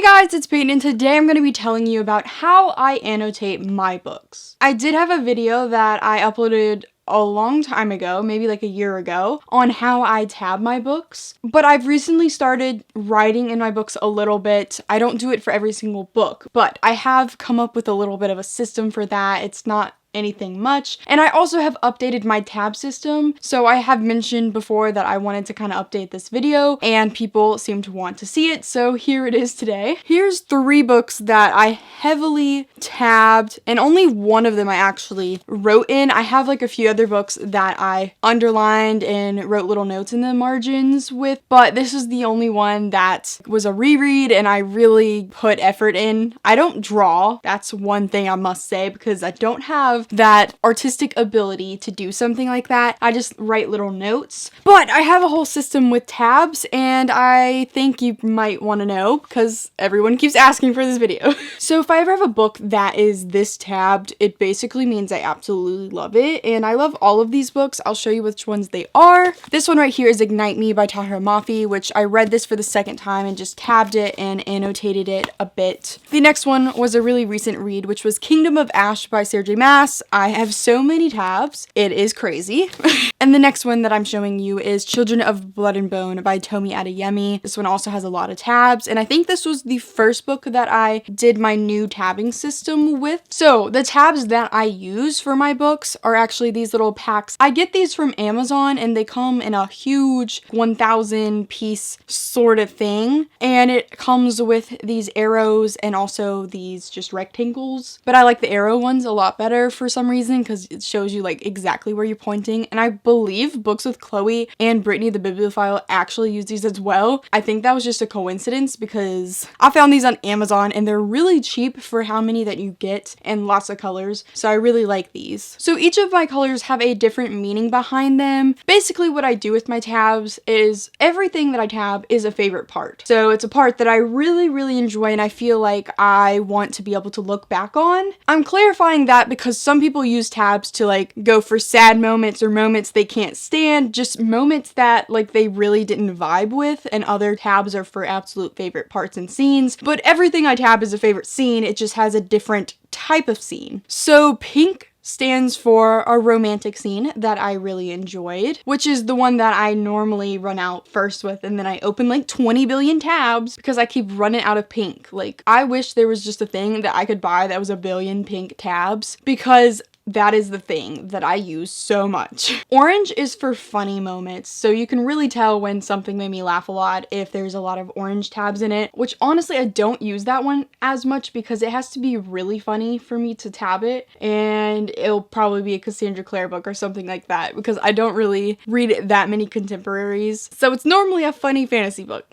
guys, it's Peyton, and today I'm going to be telling you about how I annotate my books. I did have a video that I uploaded a long time ago, maybe like a year ago, on how I tab my books, but I've recently started writing in my books a little bit. I don't do it for every single book, but I have come up with a little bit of a system for that. It's not anything much. And I also have updated my tab system. So I have mentioned before that I wanted to kind of update this video and people seem to want to see it. So here it is today. Here's 3 books that I heavily tabbed, and only one of them I actually wrote in. I have like a few other books that I underlined and wrote little notes in the margins with, but this is the only one that was a reread and I really put effort in. I don't draw. That's one thing I must say, because I don't have that artistic ability to do something like that. I just write little notes, but I have a whole system with tabs, and I think you might want to know because everyone keeps asking for this video. So if I ever have a book that is this tabbed, it basically means I absolutely love it, and I love all of these books. I'll show you which ones they are. This one right here is Ignite Me by Tahira Mafi, which I read this for the second time and just tabbed it and annotated it a bit. The next one was a really recent read, which was Kingdom of Ash by Sarah J. Maas. I have so many tabs, it is crazy. And the next one that I'm showing you is Children of Blood and Bone by Tomi Adeyemi. This one also has a lot of tabs, and I think this was the first book that I did my new tabbing system with. So the tabs that I use for my books are actually these little packs. I get these from Amazon and they come in a huge 1,000 piece sort of thing, and it comes with these arrows and also these just rectangles, but I like the arrow ones a lot better for some reason because it shows you like exactly where you're pointing. And I believe Books with Chloe and Brittany the Bibliophile actually use these as well. I think that was just a coincidence because I found these on Amazon and they're really cheap for how many that you get and lots of colors. So I really like these. So each of my colors have a different meaning behind them. Basically what I do with my tabs is everything that I tab is a favorite part. So it's a part that I really enjoy and I feel like I want to be able to look back on. I'm clarifying that because some people use tabs to like go for sad moments or moments they can't stand, just moments that like they really didn't vibe with, and other tabs are for absolute favorite parts and scenes. But everything I tab is a favorite scene, it just has a different type of scene. So pink stands for a romantic scene that I really enjoyed, which is the one that I normally run out first with, and then I open like 20 billion tabs because I keep running out of pink. Like, I wish there was just a thing that I could buy that was a billion pink tabs, because that is the thing that I use so much. Orange is for funny moments, so you can really tell when something made me laugh a lot if there's a lot of orange tabs in it, which honestly I don't use that one as much because it has to be really funny for me to tab it, and it'll probably be a Cassandra Clare book or something like that because I don't really read that many contemporaries, so it's normally a funny fantasy book.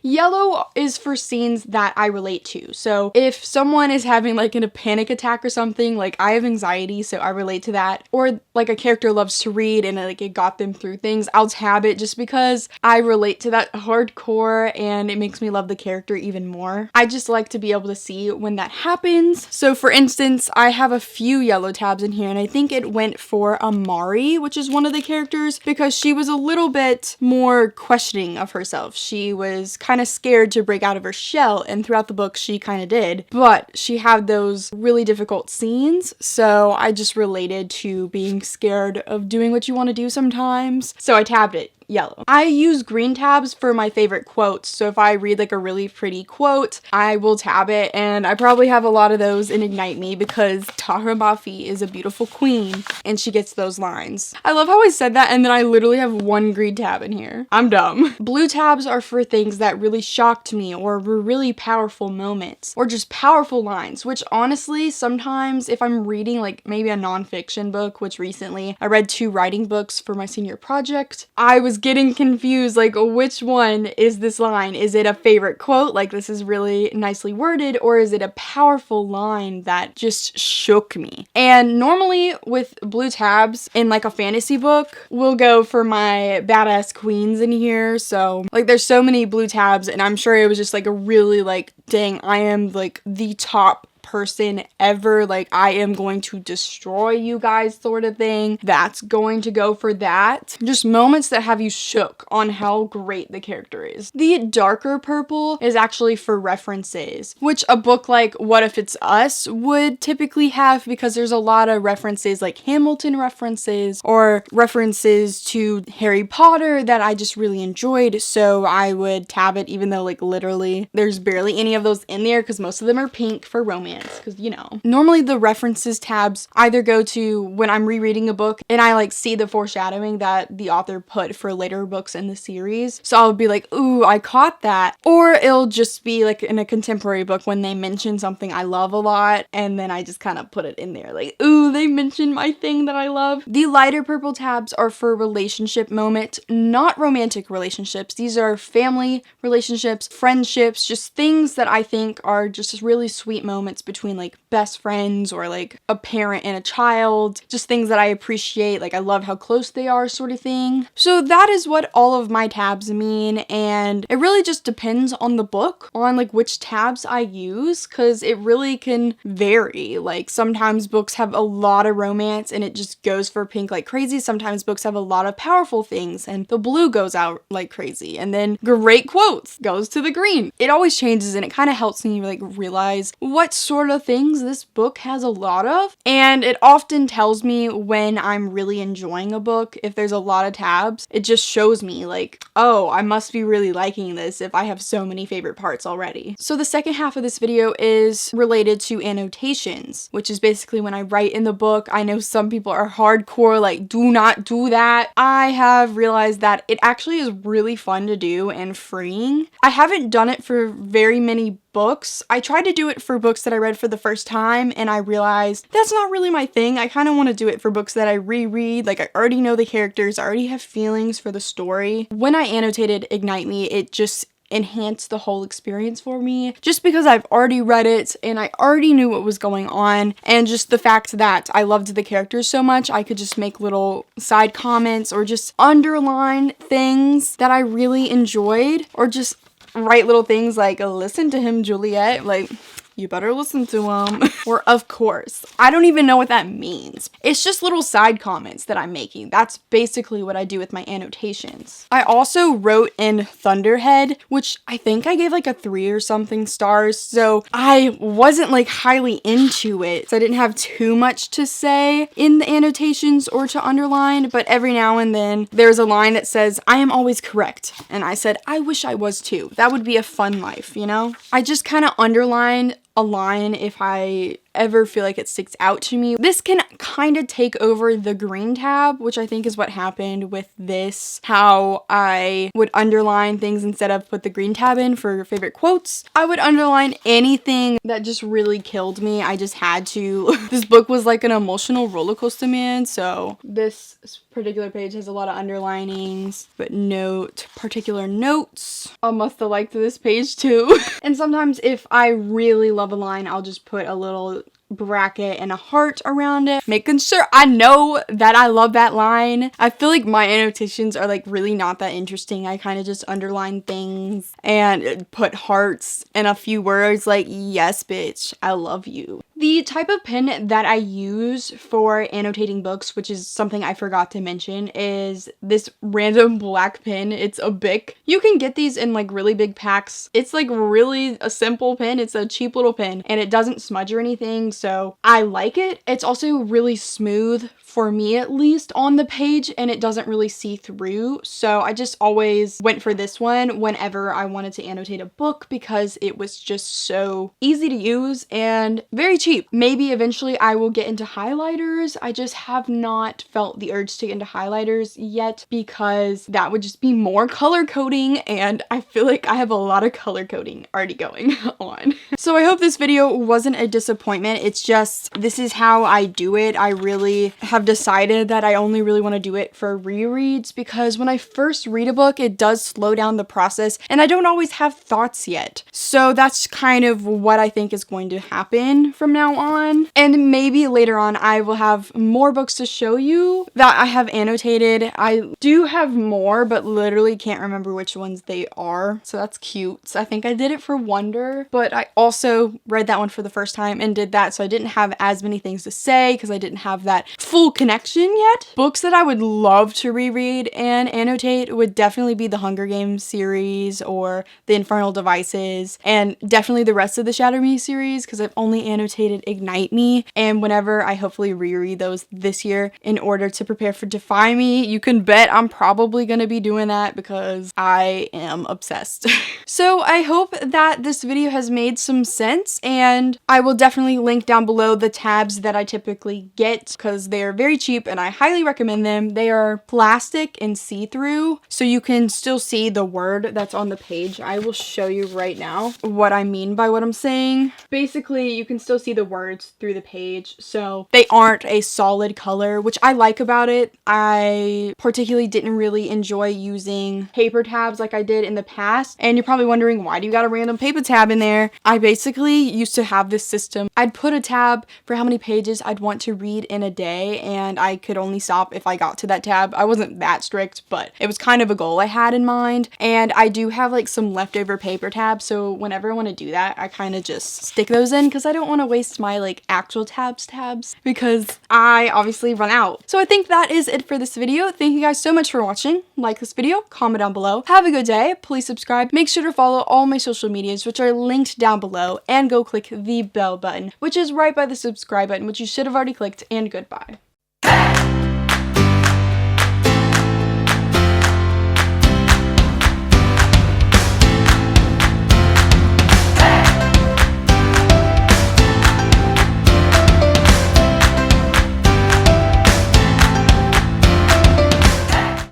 Yellow is for scenes that I relate to, so if someone is having like a panic attack or something, like I have anxiety, so I relate to that, or like a character loves to read and like it got them through things, I'll tab it just because I relate to that hardcore and it makes me love the character even more. I just like to be able to see when that happens. So for instance, I have a few yellow tabs in here, and I think it went for Amari, which is one of the characters, because she was a little bit more questioning of herself. She was kind of scared to break out of her shell, and throughout the book she kind of did, but she had those really difficult scenes, so I just related to being scared of doing what you want to do sometimes. So I tabbed it yellow. I use green tabs for my favorite quotes, so if I read like a really pretty quote, I will tab it, and I probably have a lot of those in Ignite Me because Tahira Mafi is a beautiful queen and she gets those lines. I love how I said that and then I literally have one green tab in here. I'm dumb. Blue tabs are for things that really shocked me or were really powerful moments or just powerful lines, which honestly sometimes if I'm reading like maybe a nonfiction book, which recently I read 2 writing books for my senior project, I was getting confused, like which one is this line? Is it a favorite quote, like this is really nicely worded, or is it a powerful line that just shook me? And normally with blue tabs in like a fantasy book, we'll go for my badass queens in here. So like there's so many blue tabs, and I'm sure it was just like a really like, dang, I am like the top person ever, like I am going to destroy you guys sort of thing, that's going to go for that. Just moments that have you shook on how great the character is. The darker purple is actually for references, which a book like What If It's Us would typically have, because there's a lot of references, like Hamilton references or references to Harry Potter that I just really enjoyed, so I would tab it, even though like literally there's barely any of those in there because most of them are pink for romance, because you know. Normally the references tabs either go to when I'm rereading a book and I like see the foreshadowing that the author put for later books in the series, so I'll be like, ooh, I caught that, or it'll just be like in a contemporary book when they mention something I love a lot and then I just kind of put it in there like, ooh, they mentioned my thing that I love. The lighter purple tabs are for relationship moments, not romantic relationships. These are family relationships, friendships, just things that I think are just really sweet moments between like best friends or like a parent and a child, just things that I appreciate, like I love how close they are sort of thing. So that is what all of my tabs mean, and it really just depends on the book, on like which tabs I use, because it really can vary. Like sometimes books have a lot of romance and it just goes for pink like crazy. Sometimes books have a lot of powerful things and the blue goes out like crazy, and then great quotes goes to the green. It always changes, and it kind of helps me like realize what sort of things this book has a lot of, and it often tells me when I'm really enjoying a book. If there's a lot of tabs, it just shows me like, oh, I must be really liking this if I have so many favorite parts already. So the second half of this video is related to annotations, which is basically when I write in the book. I know some people are hardcore, like do not do that. I have realized that it actually is really fun to do and freeing. I haven't done it for very many books. I tried to do it for books that I read for the first time and I realized that's not really my thing. I kind of want to do it for books that I reread. Like I already know the characters, I already have feelings for the story. When I annotated Ignite Me, it just enhanced the whole experience for me, just because I've already read it and I already knew what was going on, and just the fact that I loved the characters so much, I could just make little side comments or just underline things that I really enjoyed, or just write little things like, listen to him, Juliet, like you better listen to him. Or of course. I don't even know what that means. It's just little side comments that I'm making. That's basically what I do with my annotations. I also wrote in Thunderhead, which I think I gave like a 3 or something stars, so I wasn't like highly into it, so I didn't have too much to say in the annotations or to underline, but every now and then there's a line that says, I am always correct, and I said, I wish I was too. That would be a fun life, you know? I just kind of underlined a line if I ever feel like it sticks out to me. This can kind of take over the green tab, which I think is what happened with this, how I would underline things instead of put the green tab in for favorite quotes. I would underline anything that just really killed me. I just had to. This book was like an emotional roller coaster, man, so this particular page has a lot of underlinings, but note particular notes. I must have liked this page too. And sometimes if I really love a line, I'll just put a little bracket and a heart around it, making sure I know that I love that line. I feel like my annotations are like really not that interesting. I kind of just underline things and put hearts and a few words like, yes bitch, I love you. The type of pen that I use for annotating books, which is something I forgot to mention, is this random black pen. It's a Bic. You can get these in like really big packs. It's like really a simple pen. It's a cheap little pen and it doesn't smudge or anything, so I like it. It's also really smooth, for me at least, on the page, and it doesn't really see through, so I just always went for this one whenever I wanted to annotate a book because it was just so easy to use and very cheap. Maybe eventually I will get into highlighters. I just have not felt the urge to get into highlighters yet because that would just be more color coding, and I feel like I have a lot of color coding already going on. So I hope this video wasn't a disappointment. It's just, this is how I do it. I really have decided that I only really want to do it for rereads because when I first read a book, it does slow down the process and I don't always have thoughts yet. So that's kind of what I think is going to happen from now now on. And maybe later on I will have more books to show you that I have annotated. I do have more, but literally can't remember which ones they are. So that's cute. So I think I did it for Wonder, but I also read that one for the first time and did that. So I didn't have as many things to say because I didn't have that full connection yet. Books that I would love to reread and annotate would definitely be the Hunger Games series or the Infernal Devices, and definitely the rest of the Shatter Me series because I've only annotated Ignite Me. And whenever I hopefully reread those this year in order to prepare for Defy Me, you can bet I'm probably going to be doing that because I am obsessed. So I hope that this video has made some sense, and I will definitely link down below the tabs that I typically get because they are very cheap and I highly recommend them. They are plastic and see-through, so you can still see the word that's on the page. I will show you right now what I mean by what I'm saying. Basically, you can still see the words through the page, so they aren't a solid color, which I like about it. I particularly didn't really enjoy using paper tabs like I did in the past, and you're probably wondering, why do you got a random paper tab in there? I basically used to have this system. I'd put a tab for how many pages I'd want to read in a day, and I could only stop if I got to that tab. I wasn't that strict, but it was kind of a goal I had in mind, and I do have like some leftover paper tabs, so whenever I want to do that, I kind of just stick those in because I don't want to waste my like actual tabs because I obviously run out. So I think that is it for this video. Thank you guys so much for watching. Like this video, comment down below. Have a good day. Please subscribe. Make sure to follow all my social medias, which are linked down below, and go click the bell button, which is right by the subscribe button, which you should have already clicked, and goodbye.